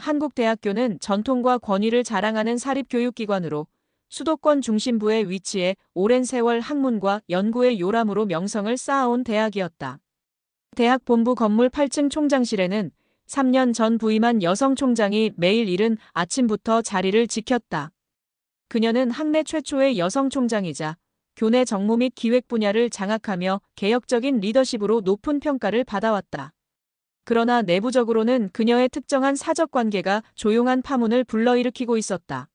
한국대학교는 전통과 권위를 자랑하는 사립교육기관으로 수도권 중심부에 위치해 오랜 세월 학문과 연구의 요람으로 명성을 쌓아온 대학이었다. 대학 본부 건물 8층 총장실에는 3년 전 부임한 여성 총장이 매일 이른 아침부터 자리를 지켰다. 그녀는 학내 최초의 여성 총장이자 교내 정무 및 기획 분야를 장악하며 개혁적인 리더십으로 높은 평가를 받아왔다. 그러나 내부적으로는 그녀의 특정한 사적 관계가 조용한 파문을 불러일으키고 있었다.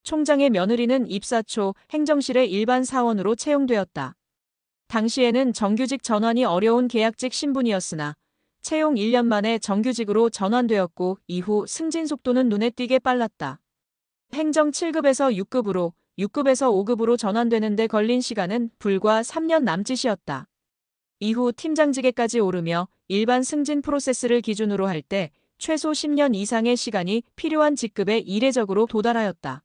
총장의 며느리는 입사 초 행정실의 일반 사원으로 채용되었다. 당시에는 정규직 전환이 어려운 계약직 신분이었으나 채용 1년 만에 정규직으로 전환되었고 이후 승진 속도는 눈에 띄게 빨랐다. 행정 7급에서 6급으로, 6급에서 5급으로 전환되는 데 걸린 시간은 불과 3년 남짓이었다. 이후 팀장직에까지 오르며 일반 승진 프로세스를 기준으로 할 때 최소 10년 이상의 시간이 필요한 직급에 이례적으로 도달하였다.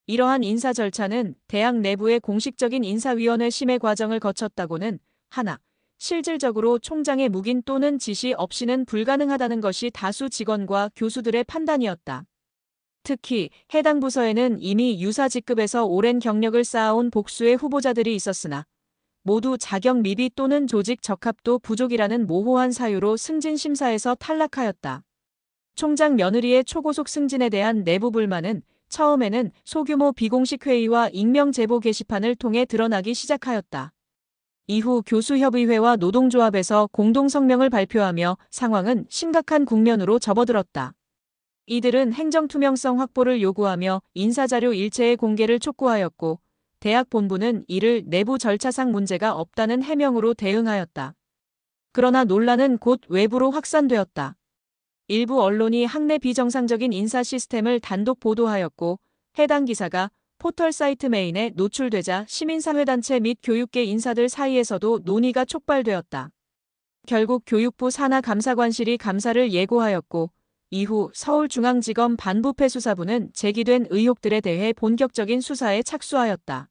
이러한 인사 절차는 대학 내부의 공식적인 인사위원회 심의 과정을 거쳤다고는 하나, 실질적으로 총장의 묵인 또는 지시 없이는 불가능하다는 것이 다수 직원과 교수들의 판단이었다. 특히 해당 부서에는 이미 유사 직급에서 오랜 경력을 쌓아온 복수의 후보자들이 있었으나 모두 자격 미비 또는 조직 적합도 부족이라는 모호한 사유로 승진 심사에서 탈락하였다. 총장 며느리의 초고속 승진에 대한 내부 불만은 처음에는 소규모 비공식 회의와 익명 제보 게시판을 통해 드러나기 시작하였다. 이후 교수협의회와 노동조합에서 공동 성명을 발표하며 상황은 심각한 국면으로 접어들었다. 이들은 행정 투명성 확보를 요구하며 인사자료 일체의 공개를 촉구하였고 대학 본부는 이를 내부 절차상 문제가 없다는 해명으로 대응하였다. 그러나 논란은 곧 외부로 확산되었다. 일부 언론이 학내 비정상적인 인사 시스템을 단독 보도하였고 해당 기사가 포털 사이트 메인에 노출되자 시민사회단체 및 교육계 인사들 사이에서도 논의가 촉발되었다. 결국 교육부 산하감사관실이 감사를 예고하였고 이후 서울중앙지검 반부패수사부는 제기된 의혹들에 대해 본격적인 수사에 착수하였다.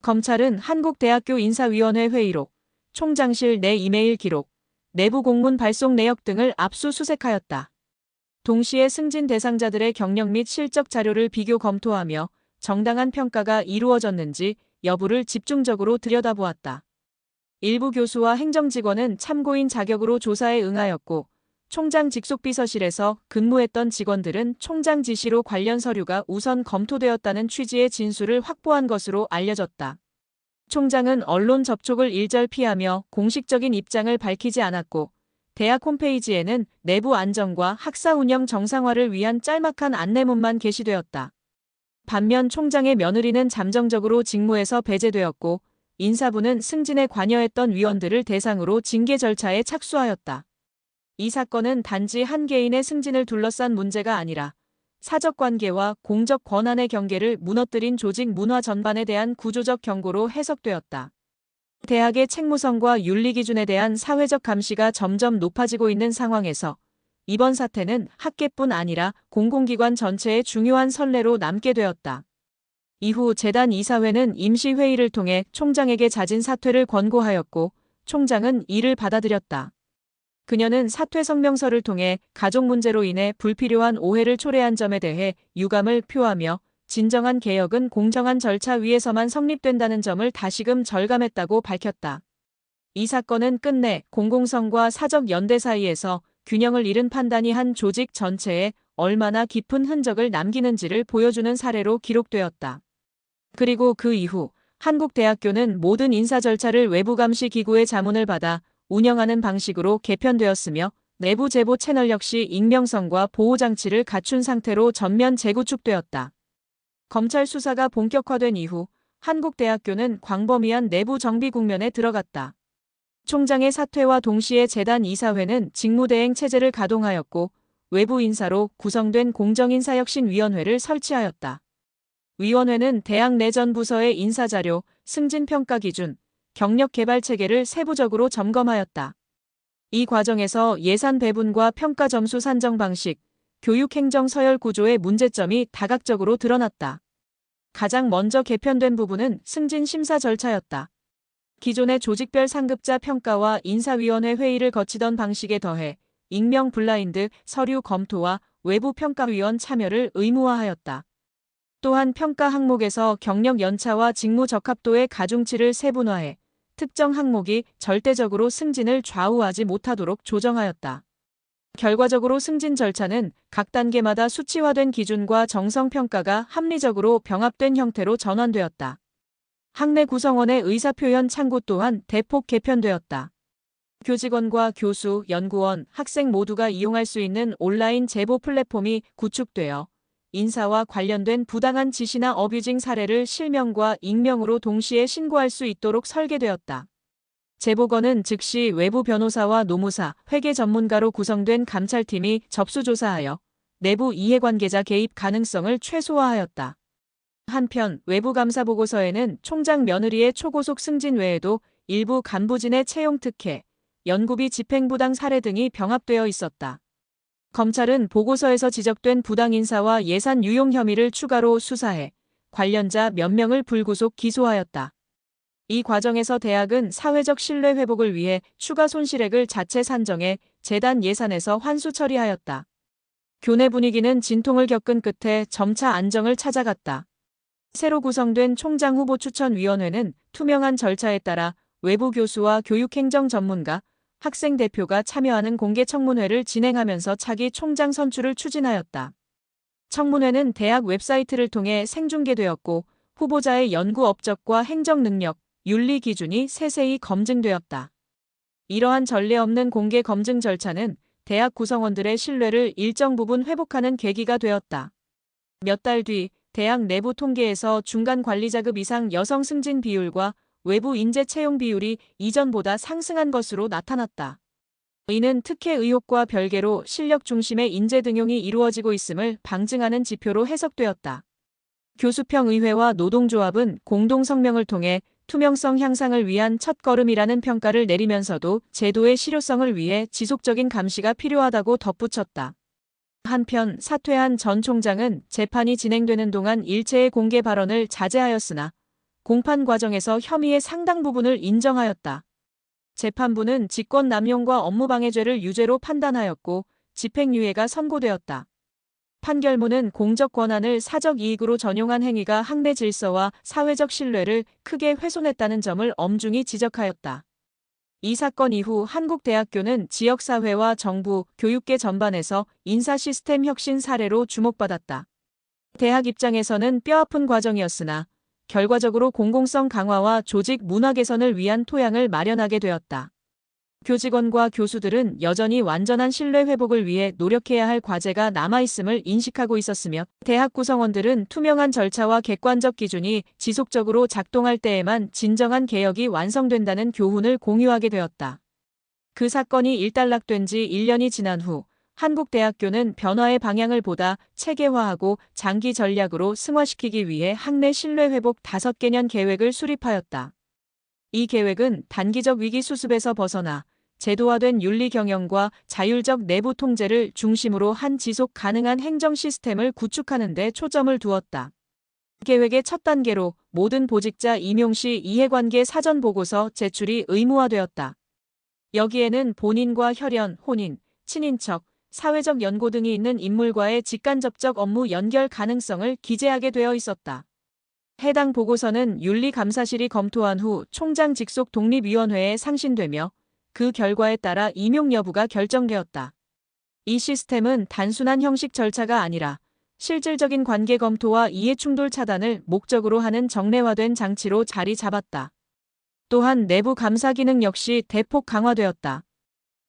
검찰은 한국대학교 인사위원회 회의록, 총장실 내 이메일 기록, 내부 공문 발송 내역 등을 압수수색하였다. 동시에 승진 대상자들의 경력 및 실적 자료를 비교 검토하며 정당한 평가가 이루어졌는지 여부를 집중적으로 들여다보았다. 일부 교수와 행정직원은 참고인 자격으로 조사에 응하였고 총장 직속 비서실에서 근무했던 직원들은 총장 지시로 관련 서류가 우선 검토되었다는 취지의 진술을 확보한 것으로 알려졌다. 총장은 언론 접촉을 일절 피하며 공식적인 입장을 밝히지 않았고 대학 홈페이지에는 내부 안정과 학사 운영 정상화를 위한 짤막한 안내문만 게시되었다. 반면 총장의 며느리는 잠정적으로 직무에서 배제되었고 인사부는 승진에 관여했던 위원들을 대상으로 징계 절차에 착수하였다. 이 사건은 단지 한 개인의 승진을 둘러싼 문제가 아니라 사적 관계와 공적 권한의 경계를 무너뜨린 조직 문화 전반에 대한 구조적 경고로 해석되었다. 대학의 책무성과 윤리 기준에 대한 사회적 감시가 점점 높아지고 있는 상황에서 이번 사태는 학계뿐 아니라 공공기관 전체의 중요한 선례로 남게 되었다. 이후 재단 이사회는 임시회의를 통해 총장에게 자진 사퇴를 권고하였고 총장은 이를 받아들였다. 그녀는 사퇴 성명서를 통해 가족 문제로 인해 불필요한 오해를 초래한 점에 대해 유감을 표하며 진정한 개혁은 공정한 절차 위에서만 성립된다는 점을 다시금 절감했다고 밝혔다. 이 사건은 끝내 공공성과 사적 연대 사이에서 균형을 잃은 판단이 한 조직 전체에 얼마나 깊은 흔적을 남기는지를 보여주는 사례로 기록되었다. 그리고 그 이후 한국대학교는 모든 인사 절차를 외부감시 기구의 자문을 받아 운영하는 방식으로 개편되었으며 내부 제보 채널 역시 익명성과 보호장치를 갖춘 상태로 전면 재구축되었다. 검찰 수사가 본격화된 이후 한국대학교는 광범위한 내부 정비 국면에 들어갔다. 총장의 사퇴와 동시에 재단 이사회는 직무대행 체제를 가동하였고 외부 인사로 구성된 공정인사혁신위원회를 설치하였다. 위원회는 대학 내 전 부서의 인사자료, 승진평가 기준, 경력 개발 체계를 세부적으로 점검하였다. 이 과정에서 예산 배분과 평가 점수 산정 방식, 교육행정 서열 구조의 문제점이 다각적으로 드러났다. 가장 먼저 개편된 부분은 승진 심사 절차였다. 기존의 조직별 상급자 평가와 인사위원회 회의를 거치던 방식에 더해 익명 블라인드 서류 검토와 외부 평가위원 참여를 의무화하였다. 또한 평가 항목에서 경력 연차와 직무 적합도의 가중치를 세분화해 특정 항목이 절대적으로 승진을 좌우하지 못하도록 조정하였다. 결과적으로 승진 절차는 각 단계마다 수치화된 기준과 정성평가가 합리적으로 병합된 형태로 전환되었다. 학내 구성원의 의사표현 창구 또한 대폭 개편되었다. 교직원과 교수, 연구원, 학생 모두가 이용할 수 있는 온라인 제보 플랫폼이 구축되어 인사와 관련된 부당한 지시나 어뷰징 사례를 실명과 익명으로 동시에 신고할 수 있도록 설계되었다. 제보건은 즉시 외부 변호사와 노무사, 회계 전문가로 구성된 감찰팀이 접수조사하여 내부 이해관계자 개입 가능성을 최소화하였다. 한편 외부 감사 보고서에는 총장 며느리의 초고속 승진 외에도 일부 간부진의 채용 특혜, 연구비 집행부당 사례 등이 병합되어 있었다. 검찰은 보고서에서 지적된 부당 인사와 예산 유용 혐의를 추가로 수사해 관련자 몇 명을 불구속 기소하였다. 이 과정에서 대학은 사회적 신뢰 회복을 위해 추가 손실액을 자체 산정해 재단 예산에서 환수 처리하였다. 교내 분위기는 진통을 겪은 끝에 점차 안정을 찾아갔다. 새로 구성된 총장 후보 추천위원회는 투명한 절차에 따라 외부 교수와 교육행정 전문가, 학생 대표가 참여하는 공개 청문회를 진행하면서 차기 총장 선출을 추진하였다. 청문회는 대학 웹사이트를 통해 생중계되었고 후보자의 연구 업적과 행정 능력, 윤리 기준이 세세히 검증되었다. 이러한 전례 없는 공개 검증 절차는 대학 구성원들의 신뢰를 일정 부분 회복하는 계기가 되었다. 몇 달 뒤 대학 내부 통계에서 중간 관리자급 이상 여성 승진 비율과 외부 인재 채용 비율이 이전보다 상승한 것으로 나타났다. 이는 특혜 의혹과 별개로 실력 중심의 인재 등용이 이루어지고 있음을 방증하는 지표로 해석되었다. 교수평의회와 노동조합은 공동 성명을 통해 투명성 향상을 위한 첫걸음이라는 평가를 내리면서도 제도의 실효성을 위해 지속적인 감시가 필요하다고 덧붙였다. 한편 사퇴한 전 총장은 재판이 진행되는 동안 일체의 공개 발언을 자제하였으나 공판 과정에서 혐의의 상당 부분을 인정하였다. 재판부는 직권남용과 업무방해죄를 유죄로 판단하였고 집행유예가 선고되었다. 판결문은 공적 권한을 사적 이익으로 전용한 행위가 학내 질서와 사회적 신뢰를 크게 훼손했다는 점을 엄중히 지적하였다. 이 사건 이후 한국대학교는 지역사회와 정부, 교육계 전반에서 인사 시스템 혁신 사례로 주목받았다. 대학 입장에서는 뼈아픈 과정이었으나 결과적으로 공공성 강화와 조직 문화 개선을 위한 토양을 마련하게 되었다. 교직원과 교수들은 여전히 완전한 신뢰 회복을 위해 노력해야 할 과제가 남아있음을 인식하고 있었으며 대학 구성원들은 투명한 절차와 객관적 기준이 지속적으로 작동할 때에만 진정한 개혁이 완성된다는 교훈을 공유하게 되었다. 그 사건이 일단락된 지 1년이 지난 후 한국대학교는 변화의 방향을 보다 체계화하고 장기 전략으로 승화시키기 위해 학내 신뢰 회복 5개년 계획을 수립하였다. 이 계획은 단기적 위기 수습에서 벗어나 제도화된 윤리 경영과 자율적 내부 통제를 중심으로 한 지속 가능한 행정 시스템을 구축하는 데 초점을 두었다. 계획의 첫 단계로 모든 보직자 임용 시 이해관계 사전 보고서 제출이 의무화되었다. 여기에는 본인과 혈연, 혼인, 친인척, 사회적 연고 등이 있는 인물과의 직간접적 업무 연결 가능성을 기재하게 되어 있었다. 해당 보고서는 윤리감사실이 검토한 후 총장 직속 독립위원회에 상신되며 그 결과에 따라 임용 여부가 결정되었다. 이 시스템은 단순한 형식 절차가 아니라 실질적인 관계 검토와 이해충돌 차단을 목적으로 하는 정례화된 장치로 자리 잡았다. 또한 내부 감사 기능 역시 대폭 강화되었다.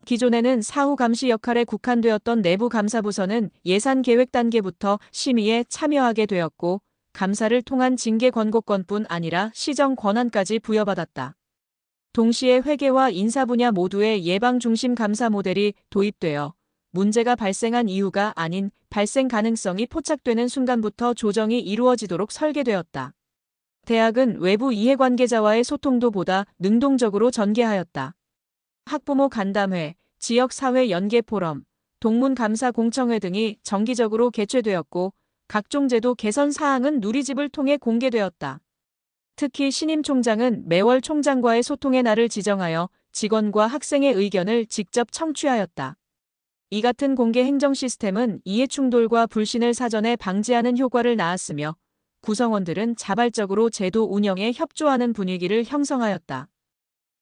기존에는 사후 감시 역할에 국한되었던 내부 감사부서는 예산 계획 단계부터 심의에 참여하게 되었고 감사를 통한 징계 권고권뿐 아니라 시정 권한까지 부여받았다. 동시에 회계와 인사 분야 모두의 예방 중심 감사 모델이 도입되어 문제가 발생한 이유가 아닌 발생 가능성이 포착되는 순간부터 조정이 이루어지도록 설계되었다. 대학은 외부 이해관계자와의 소통도 보다 능동적으로 전개하였다. 학부모 간담회, 지역사회 연계 포럼, 동문감사 공청회 등이 정기적으로 개최되었고 각종 제도 개선 사항은 누리집을 통해 공개되었다. 특히 신임 총장은 매월 총장과의 소통의 날을 지정하여 직원과 학생의 의견을 직접 청취하였다. 이 같은 공개 행정 시스템은 이해충돌과 불신을 사전에 방지하는 효과를 낳았으며 구성원들은 자발적으로 제도 운영에 협조하는 분위기를 형성하였다.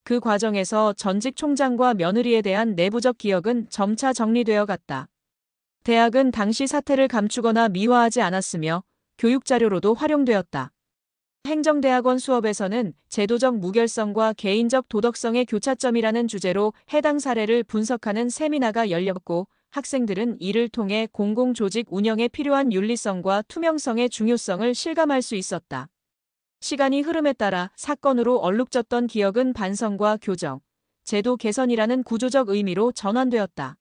그 과정에서 전직 총장과 며느리에 대한 내부적 기억은 점차 정리되어 갔다. 대학은 당시 사태를 감추거나 미화하지 않았으며 교육 자료로도 활용되었다. 행정대학원 수업에서는 제도적 무결성과 개인적 도덕성의 교차점이라는 주제로 해당 사례를 분석하는 세미나가 열렸고 학생들은 이를 통해 공공조직 운영에 필요한 윤리성과 투명성의 중요성을 실감할 수 있었다. 시간이 흐름에 따라 사건으로 얼룩졌던 기억은 반성과 교정, 제도 개선이라는 구조적 의미로 전환되었다.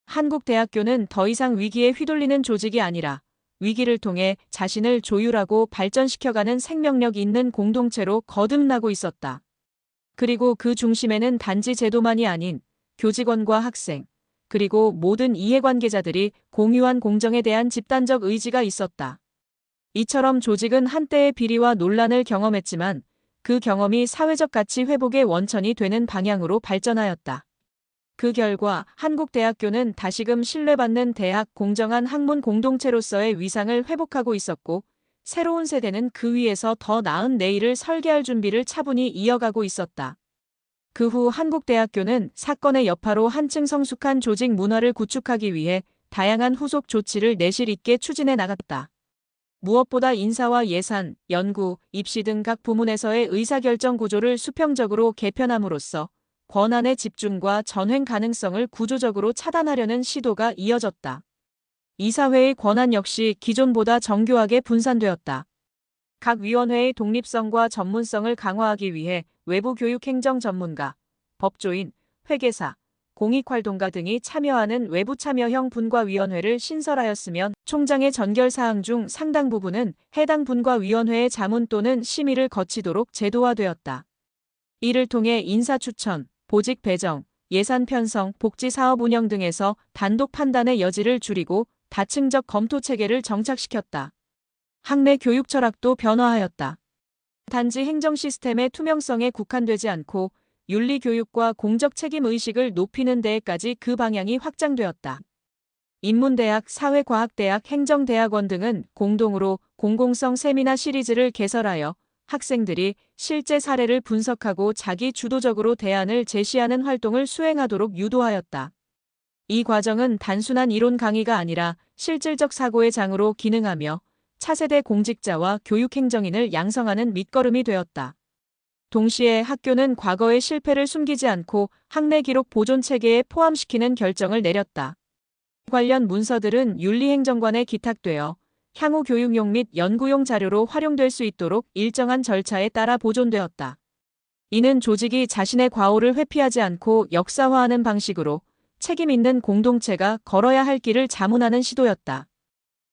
한국대학교는 더 이상 위기에 휘둘리는 조직이 아니라 위기를 통해 자신을 조율하고 발전시켜가는 생명력 있는 공동체로 거듭나고 있었다. 그리고 그 중심에는 단지 제도만이 아닌 교직원과 학생, 그리고 모든 이해관계자들이 공유한 공정에 대한 집단적 의지가 있었다. 이처럼 조직은 한때의 비리와 논란을 경험했지만 그 경험이 사회적 가치 회복의 원천이 되는 방향으로 발전하였다. 그 결과 한국대학교는 다시금 신뢰받는 대학 공정한 학문 공동체로서의 위상을 회복하고 있었고 새로운 세대는 그 위에서 더 나은 내일을 설계할 준비를 차분히 이어가고 있었다. 그 후 한국대학교는 사건의 여파로 한층 성숙한 조직 문화를 구축하기 위해 다양한 후속 조치를 내실 있게 추진해 나갔다. 무엇보다 인사와 예산, 연구, 입시 등 각 부문에서의 의사결정 구조를 수평적으로 개편함으로써 권한의 집중과 전횡 가능성을 구조적으로 차단하려는 시도가 이어졌다. 이사회의 권한 역시 기존보다 정교하게 분산되었다. 각 위원회의 독립성과 전문성을 강화하기 위해 외부 교육 행정 전문가, 법조인, 회계사, 공익활동가 등이 참여하는 외부 참여형 분과위원회를 신설하였으며 총장의 전결사항 중 상당 부분은 해당 분과위원회의 자문 또는 심의를 거치도록 제도화되었다. 이를 통해 인사 추천, 보직 배정, 예산 편성, 복지 사업 운영 등에서 단독 판단의 여지를 줄이고 다층적 검토 체계를 정착시켰다. 학내 교육 철학도 변화하였다. 단지 행정 시스템의 투명성에 국한되지 않고 윤리 교육과 공적 책임 의식을 높이는 데에까지 그 방향이 확장되었다. 인문대학, 사회과학대학, 행정대학원 등은 공동으로 공공성 세미나 시리즈를 개설하여 학생들이 실제 사례를 분석하고 자기 주도적으로 대안을 제시하는 활동을 수행하도록 유도하였다. 이 과정은 단순한 이론 강의가 아니라 실질적 사고의 장으로 기능하며 차세대 공직자와 교육행정인을 양성하는 밑거름이 되었다. 동시에 학교는 과거의 실패를 숨기지 않고 학내 기록 보존 체계에 포함시키는 결정을 내렸다. 관련 문서들은 윤리행정관에 기탁되어 향후 교육용 및 연구용 자료로 활용될 수 있도록 일정한 절차에 따라 보존되었다. 이는 조직이 자신의 과오를 회피하지 않고 역사화하는 방식으로 책임 있는 공동체가 걸어야 할 길을 자문하는 시도였다.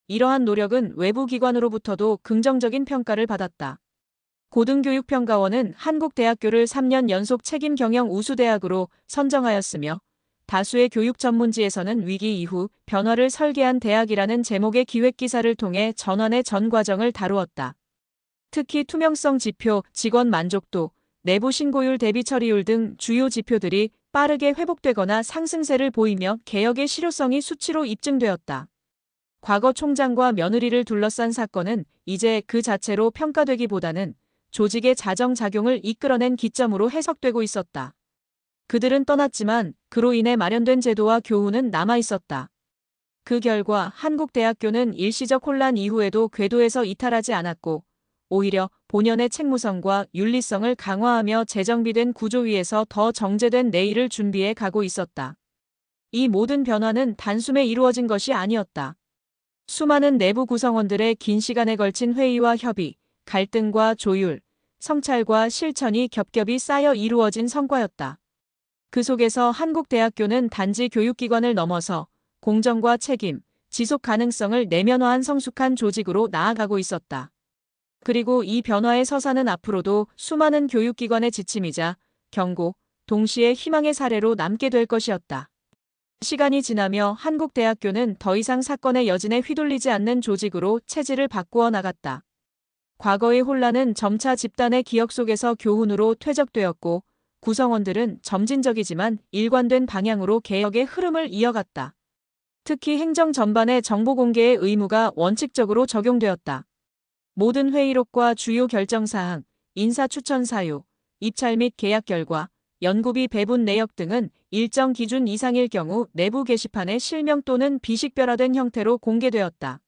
이러한 노력은 외부 기관으로부터도 긍정적인 평가를 받았다. 고등교육평가원은 한국대학교를 3년 연속 책임 경영 우수대학으로 선정하였으며 다수의 교육 전문지에서는 위기 이후 변화를 설계한 대학이라는 제목의 기획기사를 통해 전환의 전 과정을 다루었다. 특히 투명성 지표, 직원 만족도, 내부 신고율 대비 처리율 등 주요 지표들이 빠르게 회복되거나 상승세를 보이며 개혁의 실효성이 수치로 입증되었다. 과거 총장과 며느리를 둘러싼 사건은 이제 그 자체로 평가되기보다는 조직의 자정작용을 이끌어낸 기점으로 해석되고 있었다. 그들은 떠났지만 그로 인해 마련된 제도와 교훈은 남아있었다. 그 결과 한국대학교는 일시적 혼란 이후에도 궤도에서 이탈하지 않았고 오히려 본연의 책무성과 윤리성을 강화하며 재정비된 구조 위에서 더 정제된 내일을 준비해 가고 있었다. 이 모든 변화는 단숨에 이루어진 것이 아니었다. 수많은 내부 구성원들의 긴 시간에 걸친 회의와 협의, 갈등과 조율, 성찰과 실천이 겹겹이 쌓여 이루어진 성과였다. 그 속에서 한국대학교는 단지 교육기관을 넘어서 공정과 책임, 지속 가능성을 내면화한 성숙한 조직으로 나아가고 있었다. 그리고 이 변화의 서사는 앞으로도 수많은 교육기관의 지침이자 경고, 동시에 희망의 사례로 남게 될 것이었다. 시간이 지나며 한국대학교는 더 이상 사건의 여진에 휘둘리지 않는 조직으로 체질을 바꾸어 나갔다. 과거의 혼란은 점차 집단의 기억 속에서 교훈으로 퇴적되었고 구성원들은 점진적이지만 일관된 방향으로 개혁의 흐름을 이어갔다. 특히 행정 전반의 정보 공개의 의무가 원칙적으로 적용되었다. 모든 회의록과 주요 결정사항, 인사 추천 사유, 입찰 및 계약 결과, 연구비 배분 내역 등은 일정 기준 이상일 경우 내부 게시판에 실명 또는 비식별화된 형태로 공개되었다.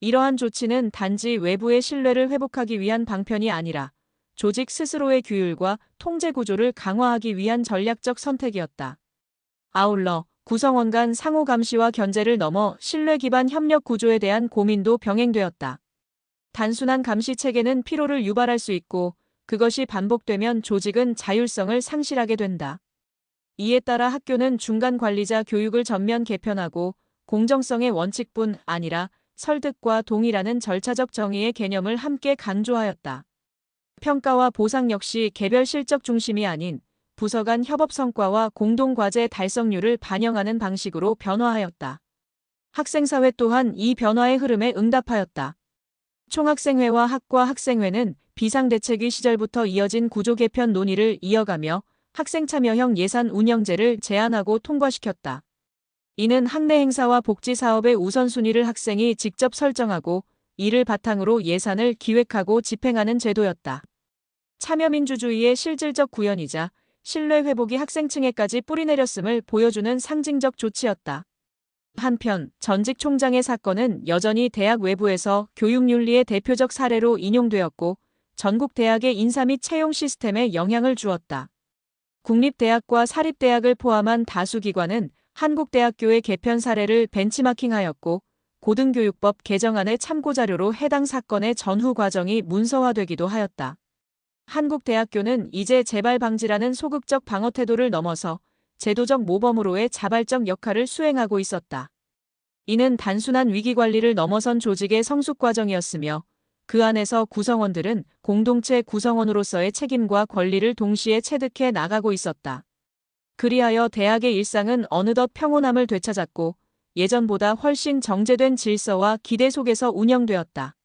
이러한 조치는 단지 외부의 신뢰를 회복하기 위한 방편이 아니라 조직 스스로의 규율과 통제 구조를 강화하기 위한 전략적 선택이었다. 아울러 구성원 간 상호 감시와 견제를 넘어 신뢰 기반 협력 구조에 대한 고민도 병행되었다. 단순한 감시 체계는 피로를 유발할 수 있고 그것이 반복되면 조직은 자율성을 상실하게 된다. 이에 따라 학교는 중간 관리자 교육을 전면 개편하고 공정성의 원칙뿐 아니라 설득과 동의라는 절차적 정의의 개념을 함께 강조하였다. 평가와 보상 역시 개별 실적 중심이 아닌 부서 간 협업 성과와 공동과제 달성률을 반영하는 방식으로 변화하였다. 학생사회 또한 이 변화의 흐름에 응답하였다. 총학생회와 학과 학생회는 비상대책위 시절부터 이어진 구조 개편 논의를 이어가며 학생참여형 예산 운영제를 제안하고 통과시켰다. 이는 학내 행사와 복지 사업의 우선순위를 학생이 직접 설정하고 이를 바탕으로 예산을 기획하고 집행하는 제도였다. 참여민주주의의 실질적 구현이자 신뢰 회복이 학생층에까지 뿌리내렸음을 보여주는 상징적 조치였다. 한편 전직 총장의 사건은 여전히 대학 외부에서 교육윤리의 대표적 사례로 인용되었고 전국 대학의 인사 및 채용 시스템에 영향을 주었다. 국립대학과 사립대학을 포함한 다수 기관은 한국대학교의 개편 사례를 벤치마킹하였고 고등교육법 개정안의 참고자료로 해당 사건의 전후 과정이 문서화되기도 하였다. 한국대학교는 이제 재발 방지라는 소극적 방어 태도를 넘어서 제도적 모범으로의 자발적 역할을 수행하고 있었다. 이는 단순한 위기관리를 넘어선 조직의 성숙 과정이었으며 그 안에서 구성원들은 공동체 구성원으로서의 책임과 권리를 동시에 체득해 나가고 있었다. 그리하여 대학의 일상은 어느덧 평온함을 되찾았고 예전보다 훨씬 정제된 질서와 기대 속에서 운영되었다.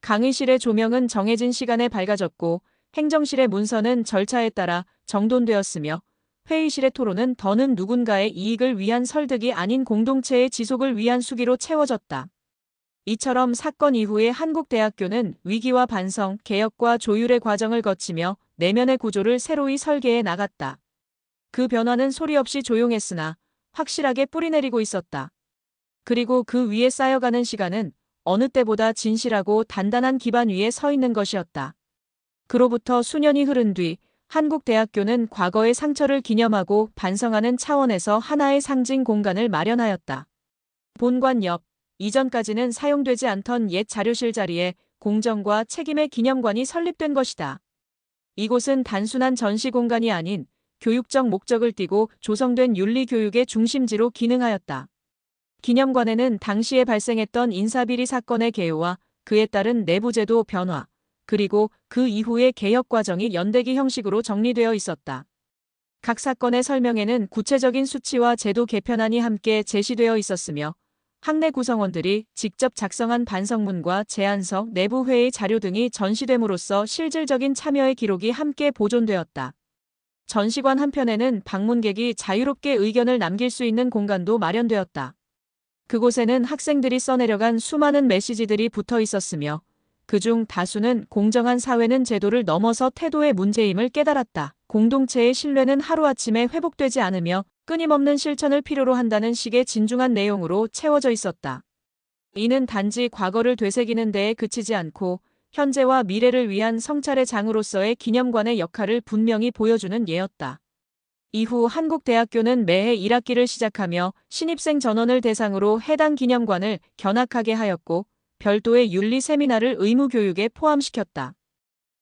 강의실의 조명은 정해진 시간에 밝아졌고 행정실의 문서는 절차에 따라 정돈되었으며 회의실의 토론은 더는 누군가의 이익을 위한 설득이 아닌 공동체의 지속을 위한 수기로 채워졌다. 이처럼 사건 이후에 한국대학교는 위기와 반성, 개혁과 조율의 과정을 거치며 내면의 구조를 새로이 설계해 나갔다. 그 변화는 소리 없이 조용했으나 확실하게 뿌리내리고 있었다. 그리고 그 위에 쌓여가는 시간은 어느 때보다 진실하고 단단한 기반 위에 서 있는 것이었다. 그로부터 수년이 흐른 뒤 한국대학교는 과거의 상처를 기념하고 반성하는 차원에서 하나의 상징 공간을 마련하였다. 본관 옆, 이전까지는 사용되지 않던 옛 자료실 자리에 공정과 책임의 기념관이 설립된 것이다. 이곳은 단순한 전시 공간이 아닌 교육적 목적을 띠고 조성된 윤리교육의 중심지로 기능하였다. 기념관에는 당시에 발생했던 인사비리 사건의 개요와 그에 따른 내부제도 변화, 그리고 그 이후의 개혁 과정이 연대기 형식으로 정리되어 있었다. 각 사건의 설명에는 구체적인 수치와 제도 개편안이 함께 제시되어 있었으며 학내 구성원들이 직접 작성한 반성문과 제안서, 내부 회의 자료 등이 전시됨으로써 실질적인 참여의 기록이 함께 보존되었다. 전시관 한편에는 방문객이 자유롭게 의견을 남길 수 있는 공간도 마련되었다. 그곳에는 학생들이 써내려간 수많은 메시지들이 붙어 있었으며 그중 다수는 공정한 사회는 제도를 넘어서 태도의 문제임을 깨달았다. 공동체의 신뢰는 하루아침에 회복되지 않으며 끊임없는 실천을 필요로 한다는 식의 진중한 내용으로 채워져 있었다. 이는 단지 과거를 되새기는 데에 그치지 않고 현재와 미래를 위한 성찰의 장으로서의 기념관의 역할을 분명히 보여주는 예였다. 이후 한국대학교는 매해 1학기를 시작하며 신입생 전원을 대상으로 해당 기념관을 견학하게 하였고 별도의 윤리 세미나를 의무 교육에 포함시켰다.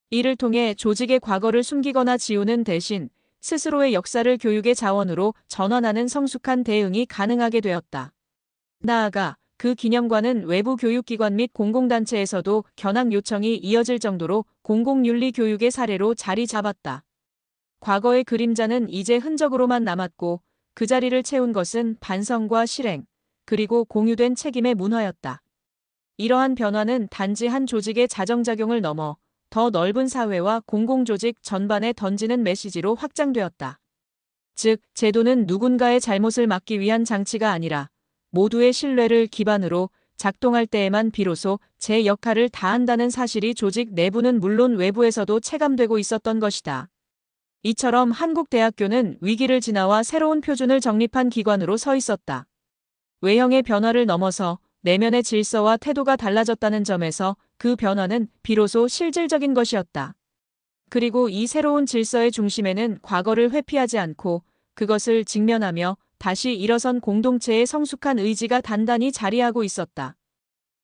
이를 통해 조직의 과거를 숨기거나 지우는 대신 스스로의 역사를 교육의 자원으로 전환하는 성숙한 대응이 가능하게 되었다. 나아가 그 기념관은 외부 교육기관 및 공공단체에서도 견학 요청이 이어질 정도로 공공윤리 교육의 사례로 자리 잡았다. 과거의 그림자는 이제 흔적으로만 남았고 그 자리를 채운 것은 반성과 실행, 그리고 공유된 책임의 문화였다. 이러한 변화는 단지 한 조직의 자정작용을 넘어 더 넓은 사회와 공공조직 전반에 던지는 메시지로 확장되었다. 즉, 제도는 누군가의 잘못을 막기 위한 장치가 아니라 모두의 신뢰를 기반으로 작동할 때에만 비로소 제 역할을 다한다는 사실이 조직 내부는 물론 외부에서도 체감되고 있었던 것이다. 이처럼 한국대학교는 위기를 지나와 새로운 표준을 정립한 기관으로 서 있었다. 외형의 변화를 넘어서 내면의 질서와 태도가 달라졌다는 점에서 그 변화는 비로소 실질적인 것이었다. 그리고 이 새로운 질서의 중심에는 과거를 회피하지 않고 그것을 직면하며 다시 일어선 공동체의 성숙한 의지가 단단히 자리하고 있었다.